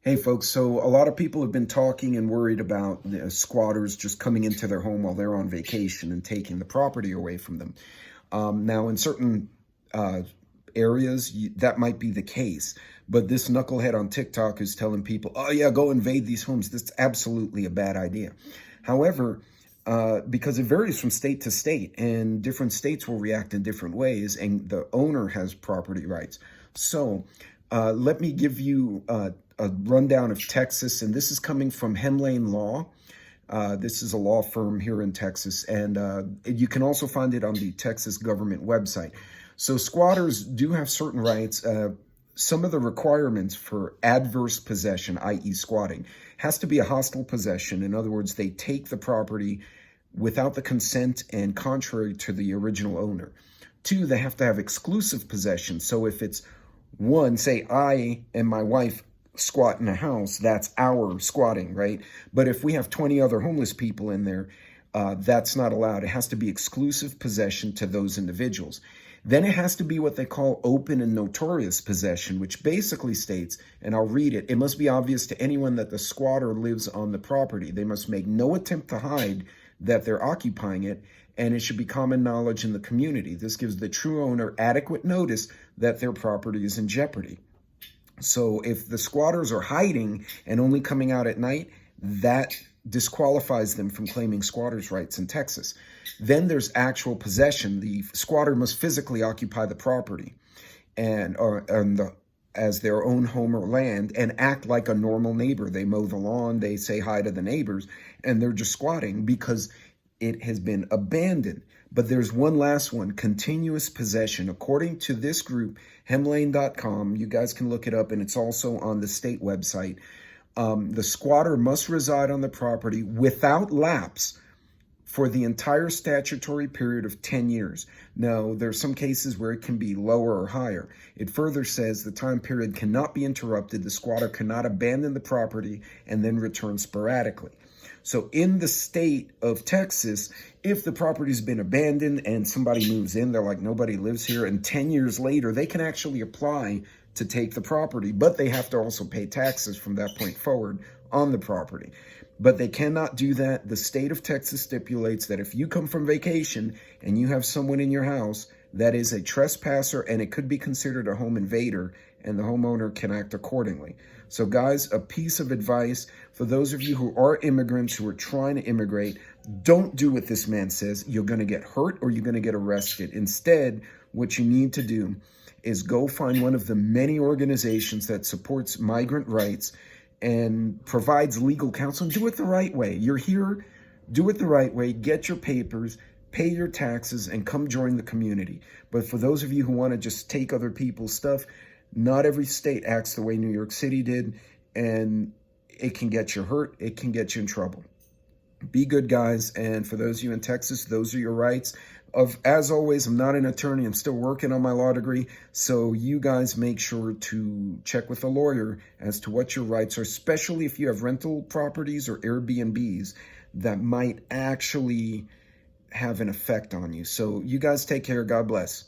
Hey folks, so a lot of people have been talking and worried about squatters just coming into their home while they're on vacation and taking the property away from them. Now, in certain uh, areas, that might be the case, but this knucklehead on TikTok is telling people, oh yeah, go invade these homes. That's absolutely a bad idea. However, because it varies from state to state, and different states will react in different ways, and the owner has property rights. So let me give you a rundown of Texas, and this is coming from Hemlane Law. This is a law firm here in Texas, and you can also find it on the Texas government website. So squatters do have certain rights. Some of the requirements for adverse possession, i.e. squatting, has to be a hostile possession. In other words, they take the property without the consent and contrary to the original owner. Two, they have to have exclusive possession. So if it's one, say I and my wife squat in a house, that's our squatting, right? But if we have 20 other homeless people in there, that's not allowed. It has to be exclusive possession to those individuals. Then it has to be what they call open and notorious possession, which basically states, and I'll read it, it must be obvious to anyone that the squatter lives on the property. They must make no attempt to hide that they're occupying it, and it should be common knowledge in the community. This gives the true owner adequate notice that their property is in jeopardy. So if the squatters are hiding and only coming out at night, that disqualifies them from claiming squatters' rights in Texas. Then there's actual possession. The squatter must physically occupy the property as their own home or land and act like a normal neighbor. They mow the lawn, they say hi to the neighbors, and they're just squatting because it has been abandoned. But there's one last one, continuous possession. According to this group, hemlane.com, you guys can look it up, and it's also on the state website. The squatter must reside on the property without lapse for the entire statutory period of 10 years. Now, there's some cases where it can be lower or higher. It further says the time period cannot be interrupted. The squatter cannot abandon the property and then return sporadically. So in the state of Texas, if the property's been abandoned and somebody moves in, they're like, nobody lives here, and 10 years later, they can actually apply to take the property, but they have to also pay taxes from that point forward on the property. But they cannot do that. The state of Texas stipulates that if you come from vacation and you have someone in your house, that is a trespasser, and it could be considered a home invader, and the homeowner can act accordingly. So guys, a piece of advice for those of you who are immigrants, who are trying to immigrate, don't do what this man says. You're going to get hurt or you're going to get arrested. Instead, what you need to do is go find one of the many organizations that supports migrant rights and provides legal counsel, and do it the right way. You're here, do it the right way, get your papers, pay your taxes, and come join the community. But for those of you who want to just take other people's stuff, not every state acts the way New York City did, and it can get you hurt, it can get you in trouble. Be good, guys, and for those of you in Texas, those are your rights. As always, I'm not an attorney, I'm still working on my law degree, so you guys make sure to check with a lawyer as to what your rights are, especially if you have rental properties or Airbnbs that might actually have an effect on you. So you guys take care, God bless.